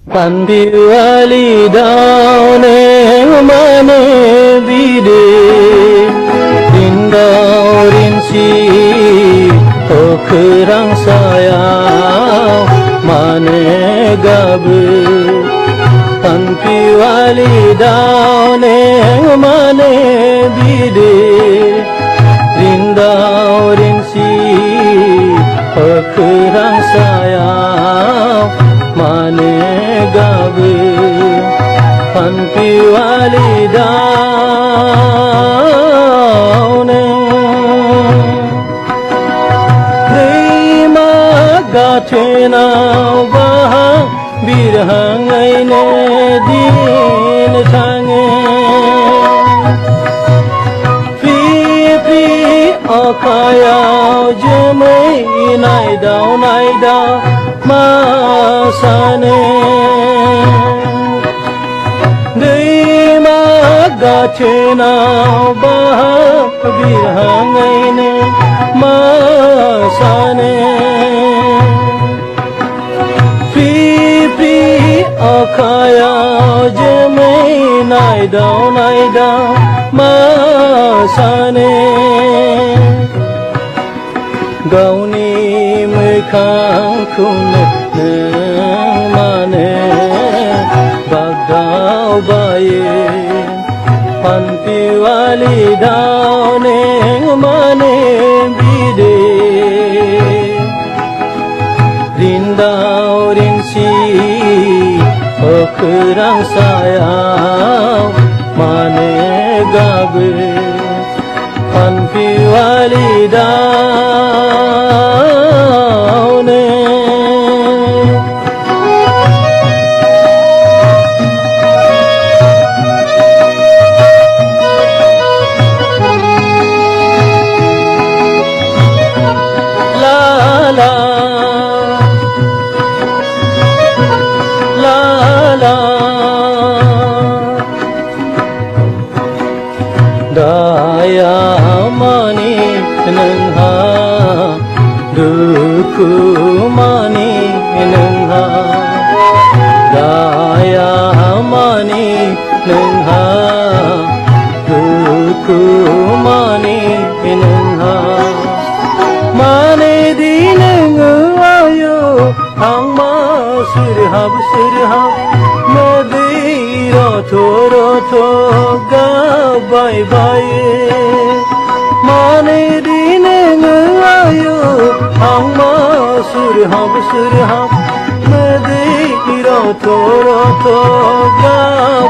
Pandiwali daune mane bide Dindau rinsi okerang sayang mane gabe Pandiwali daune mane bide Dindau rinsi okerang sayang mane gabe Pandiwali daune Prema gatena baha birhangai ne din sange Pri akaya jemai nai dau masane Dima gachena baha birhangai ne masane Pri akaya jemai nai dau masane Gauni mekhangkhune neng mane bagdau baye Pandiwali daune mane bide Rindau rinsi okerang sayang mane gabe Pandiwali daune La la La la Daya mani nengha duku mani nengha Daya mani nengha duku mani nengha Mane dineng ayo hang ma surhab Medira thoro ga bye bye Mane dineng ayo hang ma surhab Medira thoro ga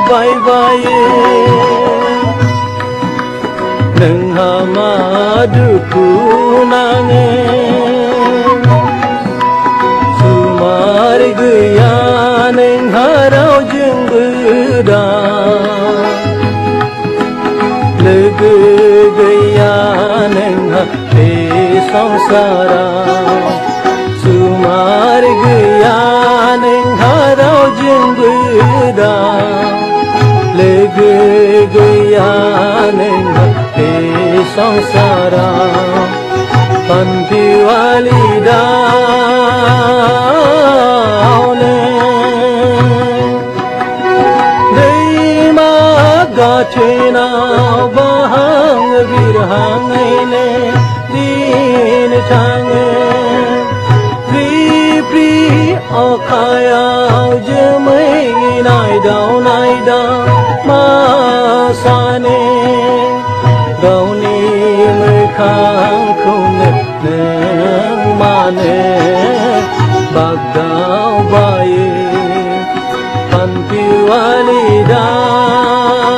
bye bye Nengha maduku nange Sumar gaya nengha rau jenggeda Lega gaya nengha te samsara Sumar gaya nengha rau jenggeda Lega gaya nengha te samsara Pandiwali daune Dima gachena bahang birhangai ne din change Pri akaya jemai nai dau masane Gauni mekhangkhune neng mane bagdau baye Pandiwali daune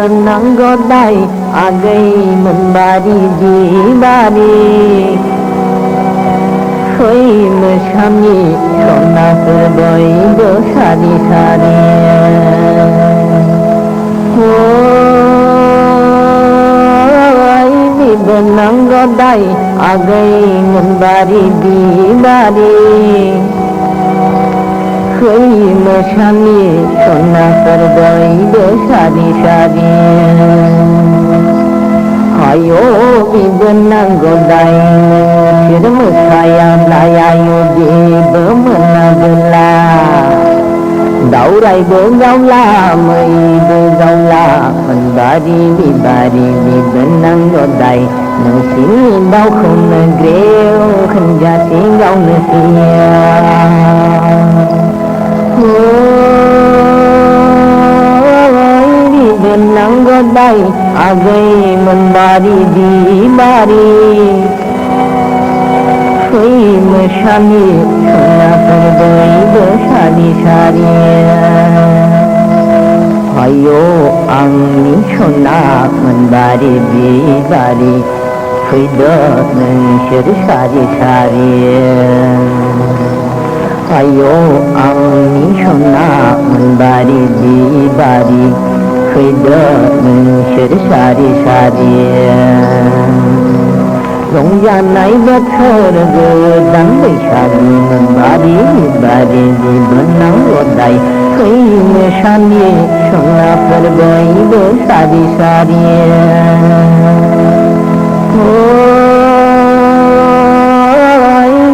Nang godai agai membari jibari Hoi mesami sona perboy do sari sari गदाय आगैमोन बारि बिबारि खै मोसानि सनाफोर बयबो सारि सारि आयो बिबोनांगौ दाय नोंसोर मोसायाब्ला आयु जेबो मोनाबोला दावरायबो गावला मैबो गावला मोनबारि बिबारि बिबोनांगौ दाय नोंसिनि दाउखौनो ग्रेव होनजासे गावनो फैया बिबोनांगौ दाय आगैमोन बारि बिबारि खै मोसानि सनाफोर बयबो सारि सारि आयो आंनि सना मोनबारि बिबारि फैदो नोंसोर सारि सारि आयो आंनि सना मोनबारि बिबारि फैदो नोंसोर सारि सारि रंजानाय बोथोर गोदान बैसागु मोनबारि बिबारि बिबोनांगौ दाय खै मोसानि सनाफोर बयबो सारि सारि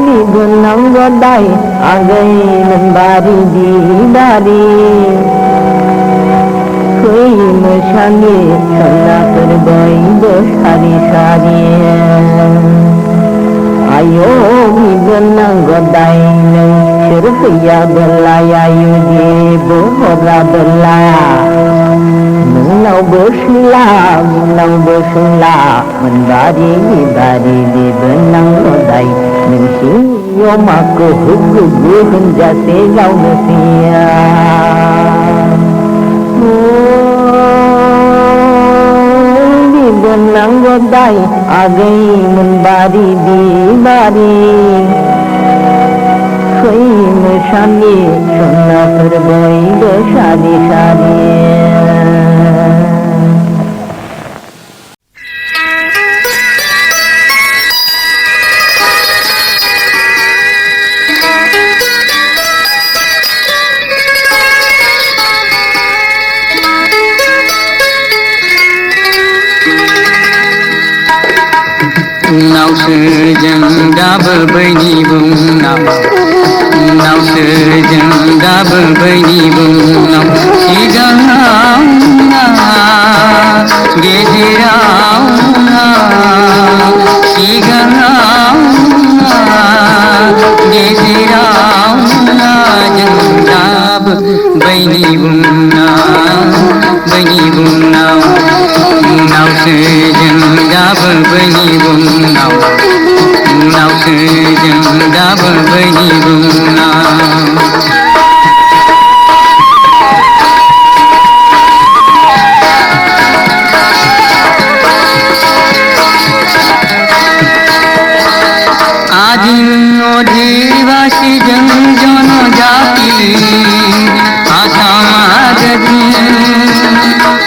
बिबोनांगौ दाय आगैमोन बारि बिबारि खै मोसानि सनाफोर बयबो सारि सारि आयो बिबोनांगौ दाय नोंसोर फैयाबोला आयु जेबो हराबोला नोंनावबो सोंला मोनबारि बिबारि बिबोनांगौ दाय नोंसिनि अमाखौ हुगु होनजासे गावनो फैया बिबोनांगौ दाय आगैमोन बारि बिबारि खै मोसानि सनाफोर बयबो सारि सारि नावसोजों दाबो बैनि बुंनाव नावसोजों दाबो बैनि बुंनाव सिगाङाव गेजेराव सिगाङाव गेजेराव जों दाबो बैनि बुंनाव नावसोजों दाबो बैनि बुंनाव नावसोजों दाबो बैनि बुंनाव आदिम अधिबासी जों जनजाति आसामागति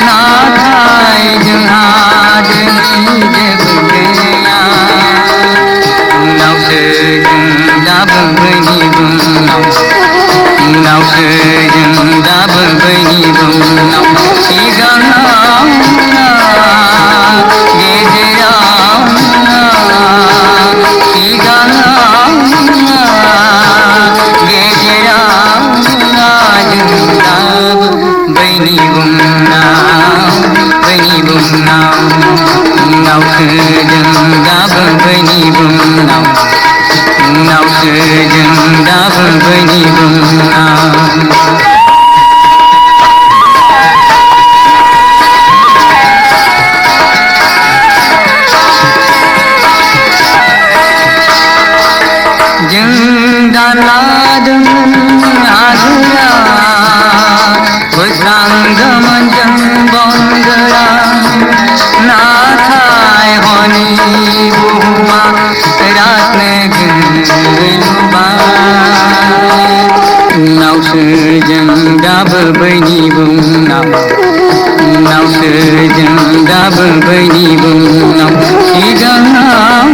नाथाय जोंहा जोंनि जेबो गैया नावसोजों दाबो बैनि बुंनाव नावसोजों दाबो बैनि बुंनाव सिगाङाव गेजेराव सिगाङाव गेजेराव जों दाबो बैनि बुंनाव नावसोजों दाबो बैनि बुंनाव नावसोजों दाबो बैनि बुंनाव जों दालादों आगोला बोस्रांदोंमोन जों बंगोरा नाथाय हनि बुहुमा रातनो गैलुबाय नावसोजों दाबो बैनि बुंनाव नावसोजों दाबो बैनि बुंनाव सिगाङाव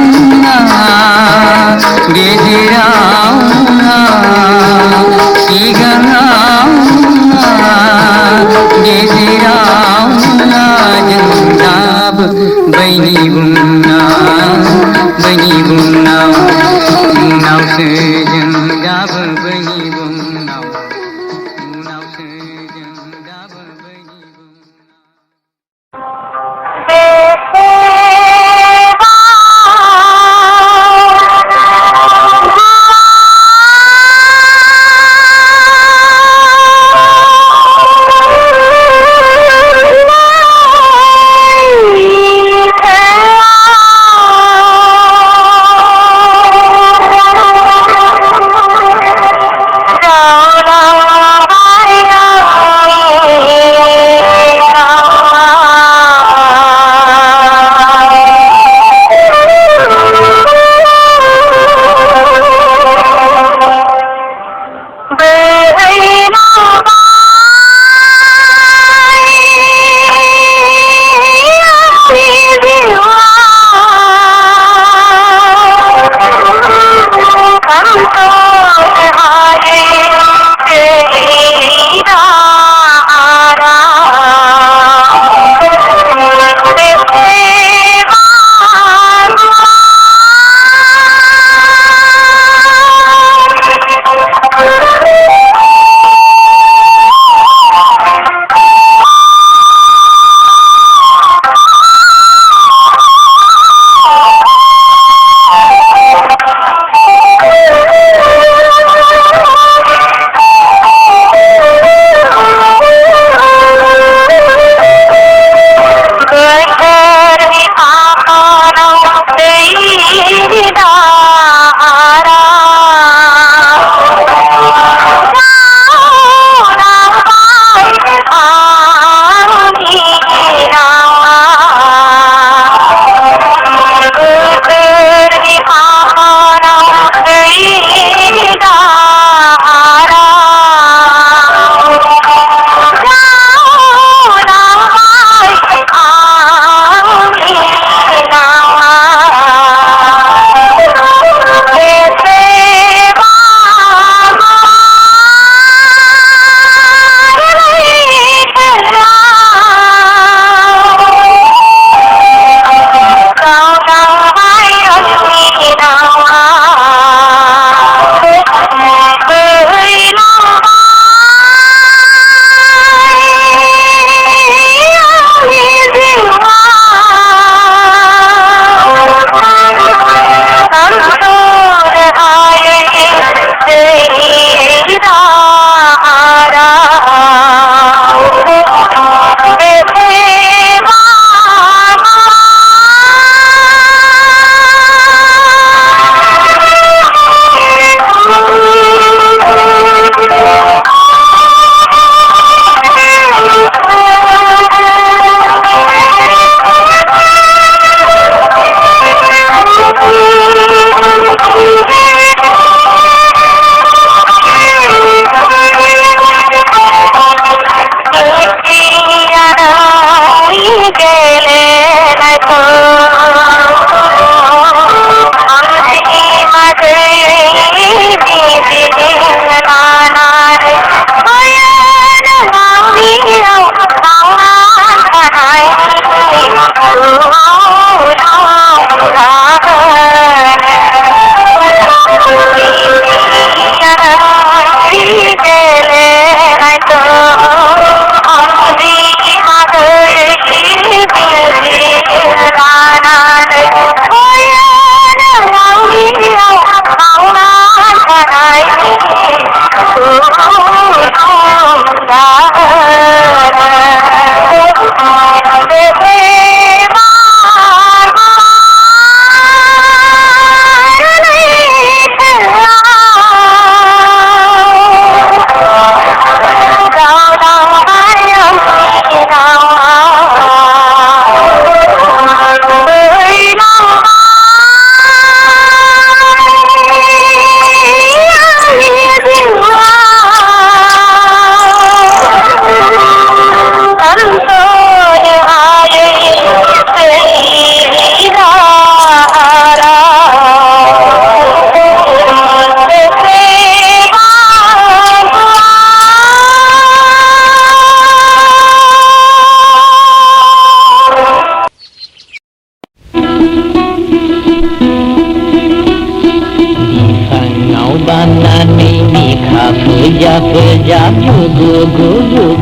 Jap gu gu gu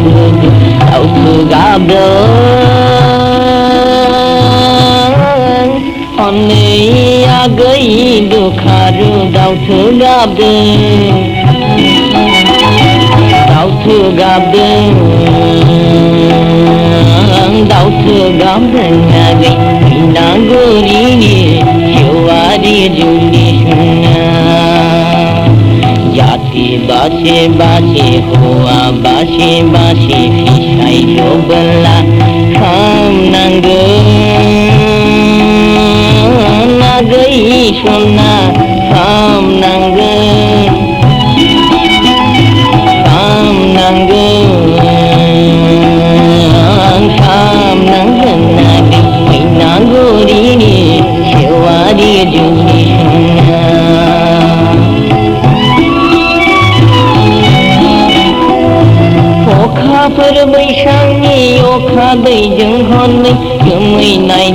gu gu tau tu gabdeng Oni agai du kharu tau tu gabdeng Tau tu gabdeng agai Pinaguri ni Syawari juni Jati basi basi hua basi basi Fisai jobela Kam nanggen Nagai suna Kam nanggen Kam nanggen Kam nanggen Nagai Pinaguri ni Syawari juni Phật bây sang ni okha bây dừng hòn ni Kami nai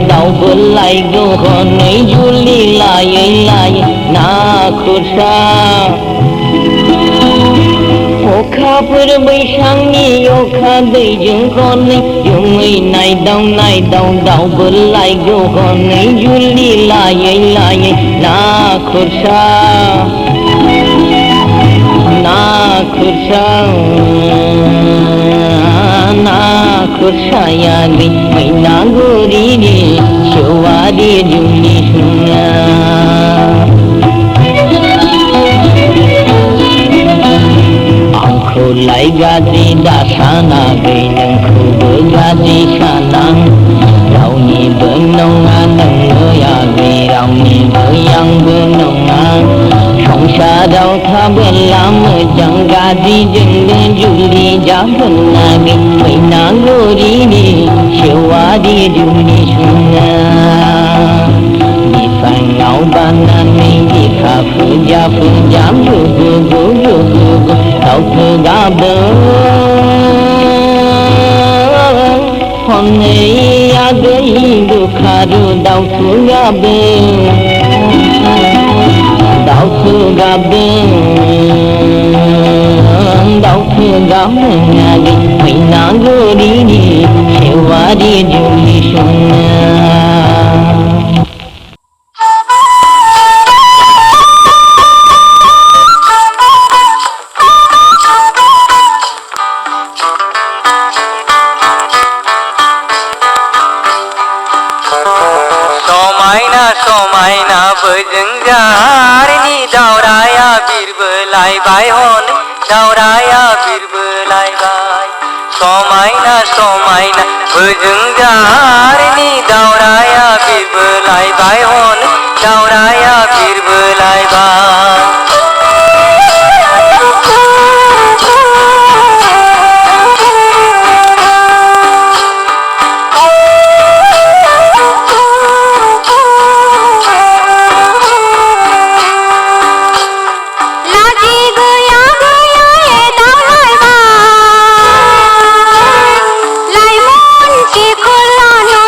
đau vỡ lại gô hòn ni Juli lại na khur sa Okha Phật bây sang ni okha bây dừng hòn ni Kami nai đau vỡ lại gô hòn ni Juli lại na khur sa Na kursa ya gri Maina gori ni Syawari juni sunga Angku lai gadri dasana gri Nengku bergadri sanang Rau ni benongan Nenggoya gri Rau ni goyang benongan Songsa dau tha belama jangga di jengden juli jahan nagi Maina gori ni Syawari juni sunga Di fangau banan ni di kafu jafu jam Gugu tau ke gabeng Hone agai dukharu dau tu gabeng Đau thương gabeng Ngagi Maina gori ni Syawari juni sunga Somaina bejengjar ni dauraya birbelai bai hon dauraya birbelai bai Somaina bejengjar ni dauraya birbelai bai hon dauraya birbelai bai Lai mon ki khulano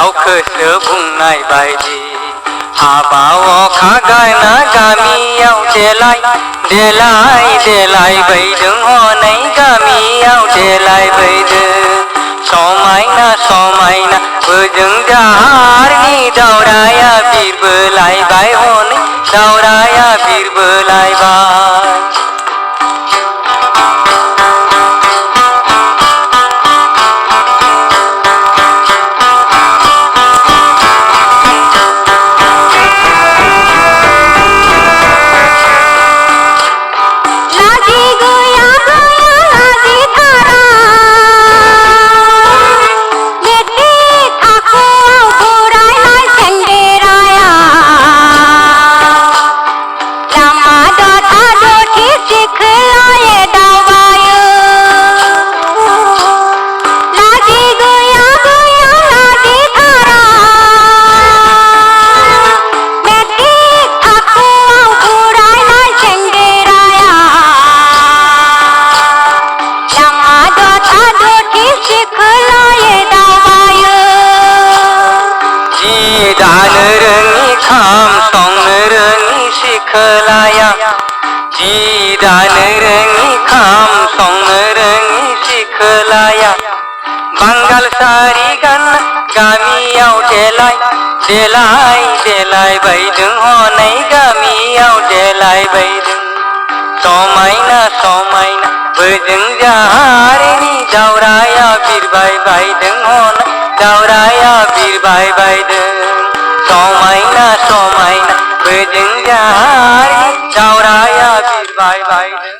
गावखौसो बुंनाय बायदि हाबा अखा गायना गामियाव देलाय देलाय देलाय बैदों हनै गामियाव देलाय बैदों समायना समायना बोजों जाहारनि दावराया बिरबोलायबाय हनै दावराया बिरबोलायबाय जि दानो रोङि खाम संनो रोङि सिखोलाया बांगाल सारि गानना गामियाव देलाय देलाय देलाय बैदों हनै गामियाव देलाय बैदों समायना समायना बोजों जाहारनि दावराया बिरबाय बायदों हनै दावराया बिरबाय बायदों समायना समायना बोजों जाहारनि दावराया बिरबाय बायदों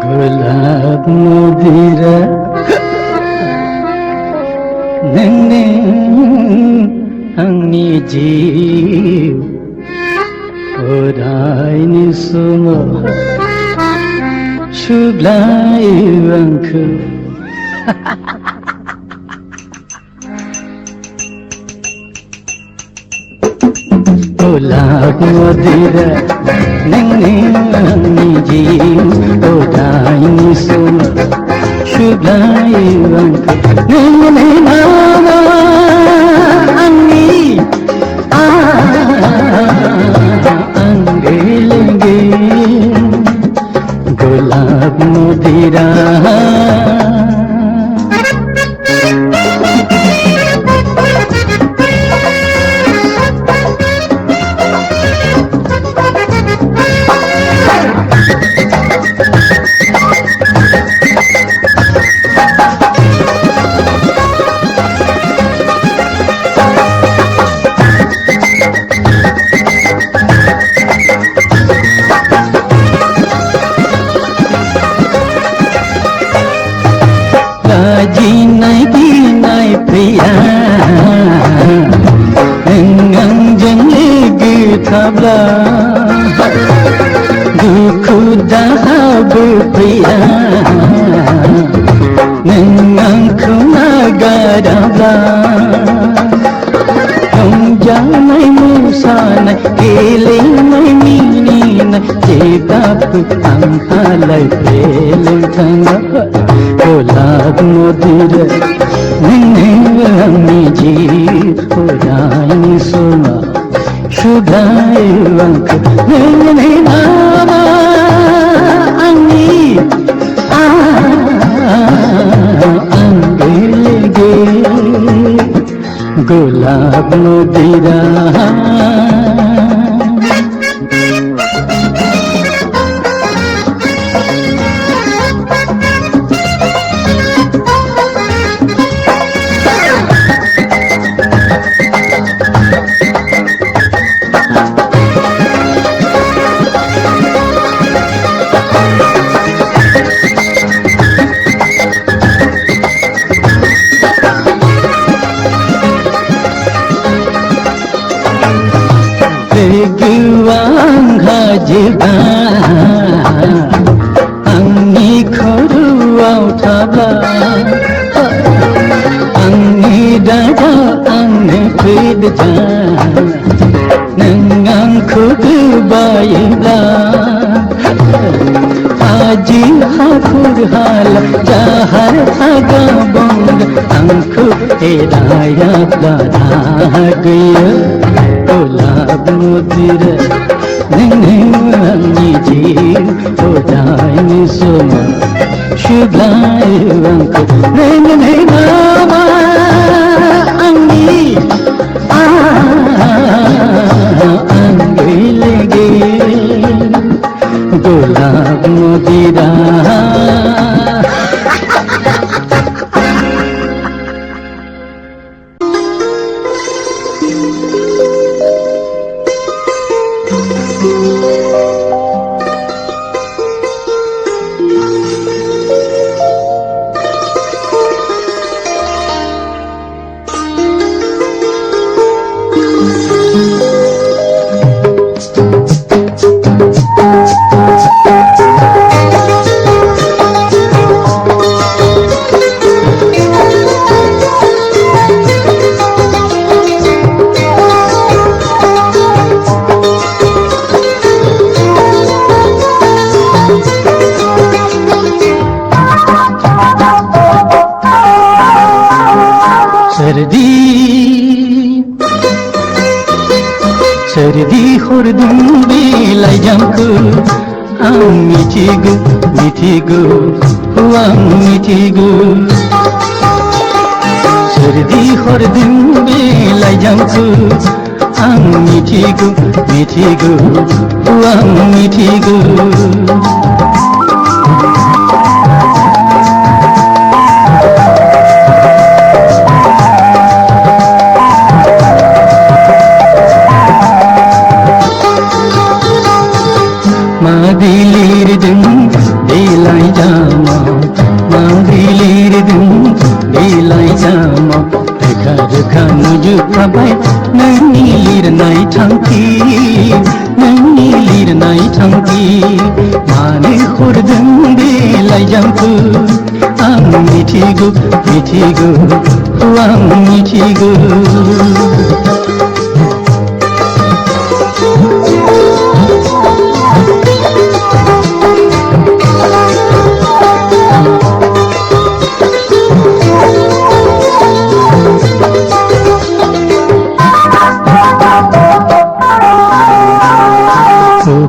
गुलाब मदिरा नोंनो आंनि जिउ अरायनि समाव सुग्लायो आंखौ गुलाब मदिरा नोंनो आंनि जिउ अरायनि समाव सुग्लायो आंखौ नोंनो नामा आंनि आंगे लगे गुलाब मदिरा गिनाय फैया नों आंजों लोगो थाब्ला दुखु दाहाबो फैया नों आंखौ नागाराब्ला रंजानाय मोसानाय गेलेनाय मिनिनाय जेब्लाबो आंहालाय फेलें थाङा गुलाब मदिरा नोंनो आंनि जिउ अरायनि समाव सुग्लायो आंखौ नोंनो नामा आंनि आंगे लगे गुलाब मदिरा जोबा आंनि खर'आव थाबा आंनि दादा आंनो फैदजा नों आंखौ गोबायोब्ला हाजो हाखर हाला जाहार हागा बंग राया दादा गया गुलाब मोतिर नंगी जी हो जाए सोमा शुभाए वंक नंगे नामा अंगी अंगी लगे गुलाब मोतिरा सर्दी हरदम बेलाय जामखो आं मिथिगौ मिथिगौ आं मिथिगौ सर्दी हरदम बेलाय जामखो आं मिथिगौ मिथिगौ आं मिथिगौ Madilirdim delay jama Madilirdim delay jama Dekar kanuju kabai Nangilir nai thanki Nangilir nai thanki Mane khurdum delay jamku Ang mithigu mithigu Ang mithigu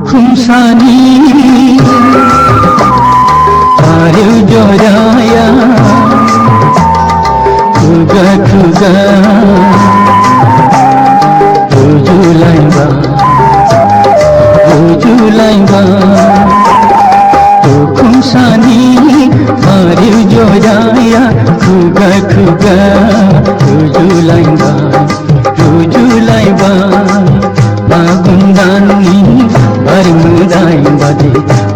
Kumsani Ayu joraya Kuga kuga Tuju lainba Kumsani Ayu joraya Kuga kuga Tuju lainba Bagundani Barmudai bade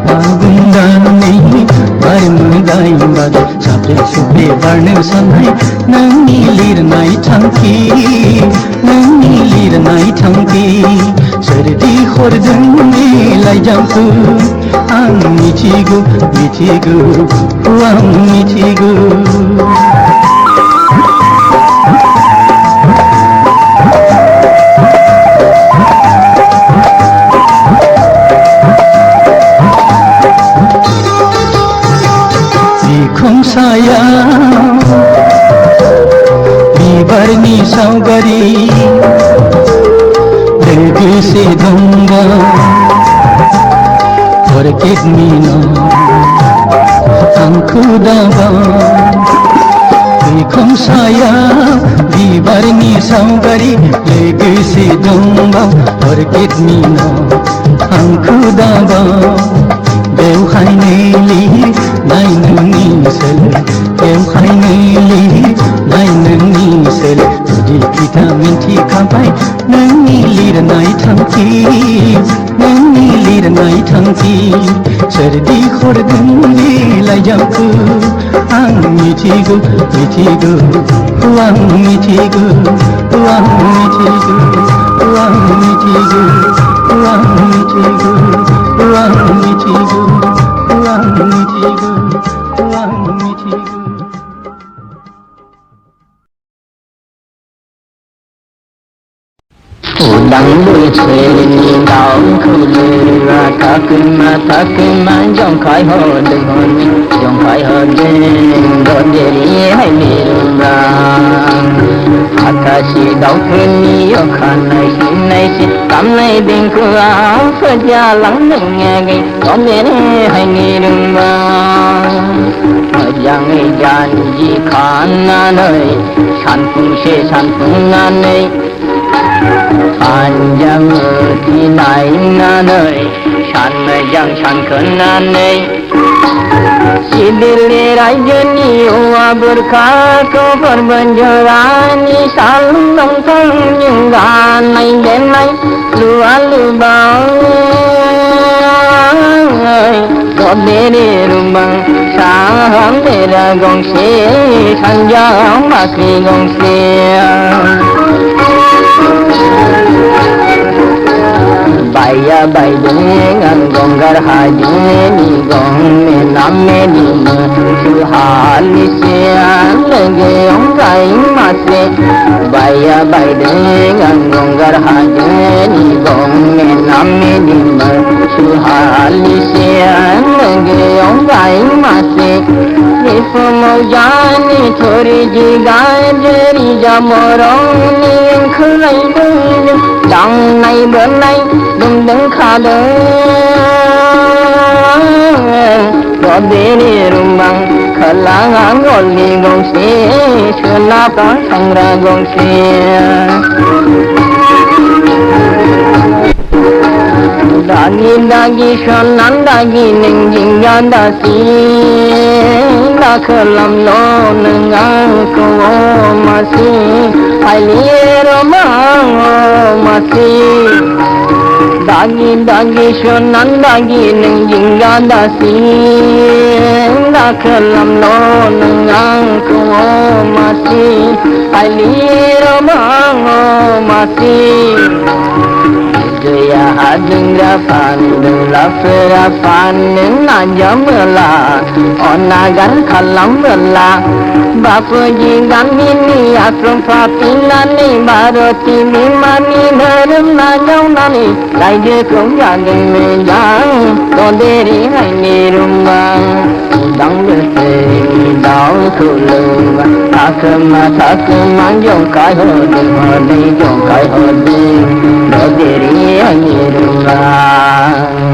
Bagundani Barmudai bade Sabre subre varne sanai Nangilir nai thanki Nangilir nai thanki Sardi hordum belai jamku Ang mithigu mithigu Ang mithigu saya bibarni saugari Degi se dunga Orkid mina Angku daba Bikhom saya bibarni saugari Degi se dunga Orkid mina Angku daba Beuhai neli Nai nungi sel Beuhai neli Nai nungi sel Tuji kita minti kapai Nungi lir nai thanki Nungi lir nai thanki Sardi khordum belai jamku Ang mithigu mithigu Ang mithigu Ang mithigu Ang mithigu Ang mithigu Ang mithigu Ang mithigu Ang mithigu Udang lui chơi đau khâu lừa thắc mà dòng khói hồ đừng hồn dòng khói hồ đừng đồn địa lý hay miền ra दासी दाउफोरनि अखानाय सिनायसि दामनाय देंखोआ फोजालांदों हायनि रोंबा मोजाङै जानजि खानानै सानफुंसे सानफुंनानै पान्जामुथि नायनानै सान मोजां सानखोनानै सिदिलि रायजोनि औवा बुरखाखौ फोरबोजोरानि साल दंफांजों गाननाय देनाय लुवा लुबाय गदेरे रुबां साहारा गंसे सानजायाव बाख्रि गंसे बाया बायदों आं गंगार हाजोनि गंने नामेनि सुहालिसे लोगोआव गाय मासे बाया बायदों आं गंगार हाजोनि गंने नामेनि सुहालिसे लोगोआव गाय मासे समाव जानि थोरि जि गाजरि जामरंनि ओंखारलायदों दांनाय बोनाय दुमदों खादों गदेरे रुबां खोलाहा गलि गंसे सोनाबहा संग्रा गंसे दागि दागि सनान दागि नों जिंगा दासि दाखोलामल' नों आंखौ मासि फाइलिएर मासि दागि दागि सनान दागि नों जिंगा दासि दाखोलामल' नों आंखौ मासि फाइलिएर मासि गैया हादोंग्रा फानदोंलाफोरा फाननो नाजामोला अनागार खालामोला बापुजि गामिनि आश्रम फाफिनानै भारतनि बिमानि धोरोम नाजावनानै रायजोखौ जादों मोजां गदेरे हायनि रुबां उदां बोसोरनि दाउखौ लोंबा थाखोमा जंखाय हरदों हरदै जंखाय हरदों गदेरे हायनि रुबां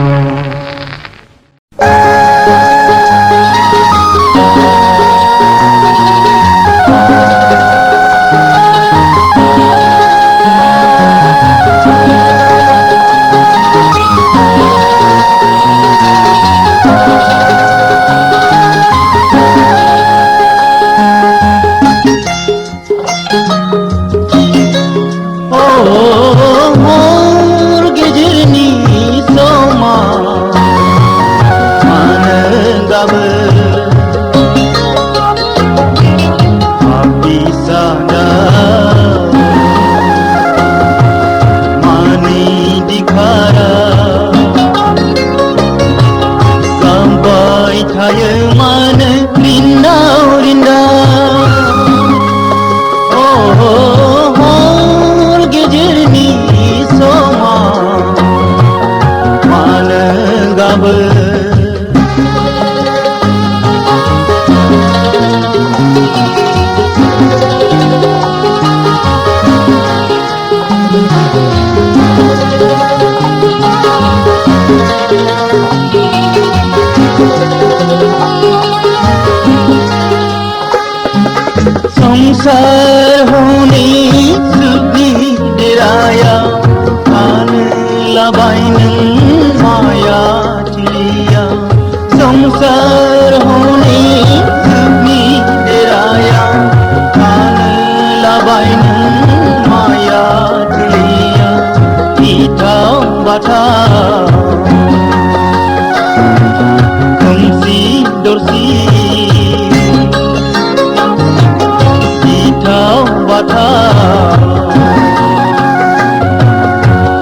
संसार होने सुखी डेराया लाबाय नों माया थिलिया संसार होने सुखी डेराया लाबाय नों माया थिलिया इथा बाथा खोमसि दरसि बाथा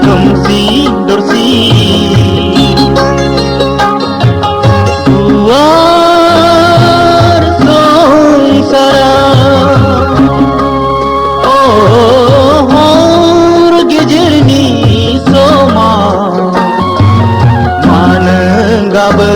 खोमसि दरसि गुवार संसारा हर गेजेरनि समा मानो गाबो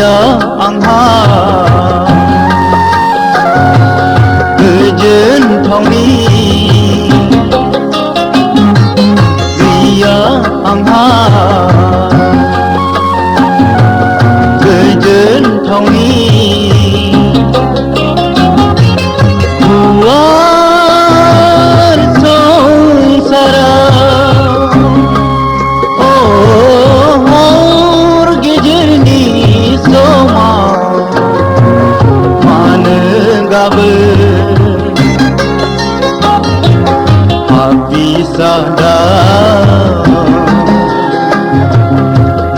गैया आंहा गोजोन थावनि गैया आंहा गोजोन थावनि गुवार संसाराव हर गेजेरनि समाव मानो गाबो हाबिसादा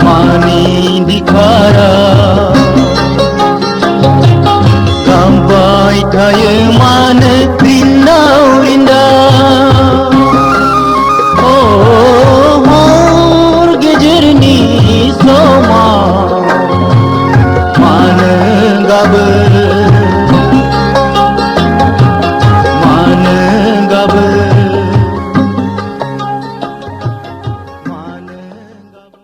मानि दिखारा गामबाय थायो मानो रिन्दाव रिन्दाव हर गेजेरनि समाव मानो गाबो मानो गाबो मानो गाबो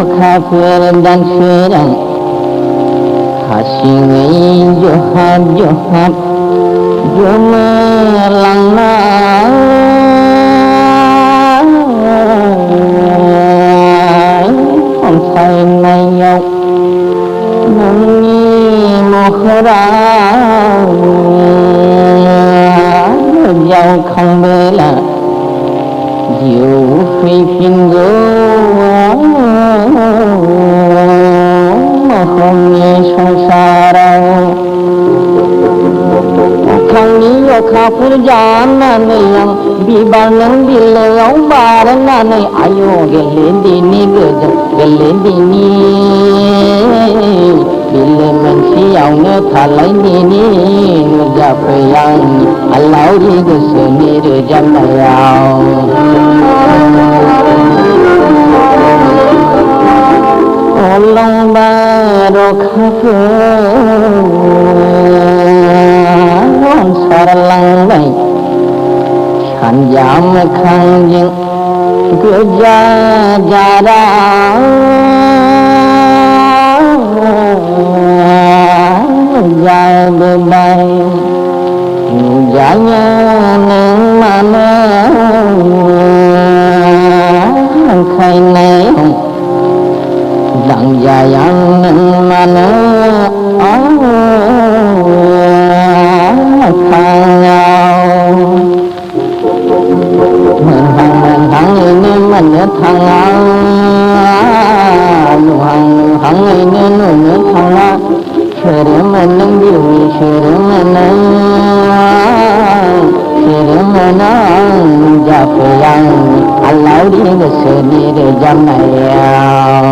अखाफोर दानसोरां हारसिङै जहाब जहाब गोमोरलांनाय खन्थाइनायाव नोंनि महरा जावखांबोला जिउ फैफिनगौ महरनि संसाराव अख्रांनि अखाफोर जानानै आं बिबार नों बिलोआव बारनानै आय' गेलेदिनि गोजोन गेलेदिनि बिलो मोनसेयावनो थालायदिनि नुजाफै आंनि आलावरि गोसोनि रोजाबनायाव अलंबार अखाफोर ओंखारलांबाय सानजा मोखांजों गोजा जारा जाबोबाय नुजाया नों मानो ओंखायनायाव लांजाया नों मानो मोनहाङैनो मोननो थाङा नुहाङैनो नुनो थाङा सोरोमोन नों जिउनि सोरोमोन नुजाफै आंनि आलावरि गोसोनि रोजाबनायाव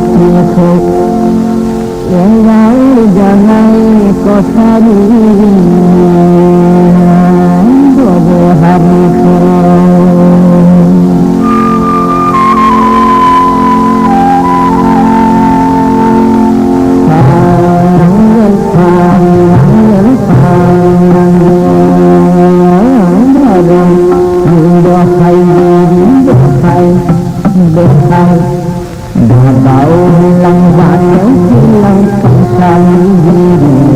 Hãy subscribe cho kênh Ghiền Mì Gõ để không bỏ lỡ những video hấp dẫn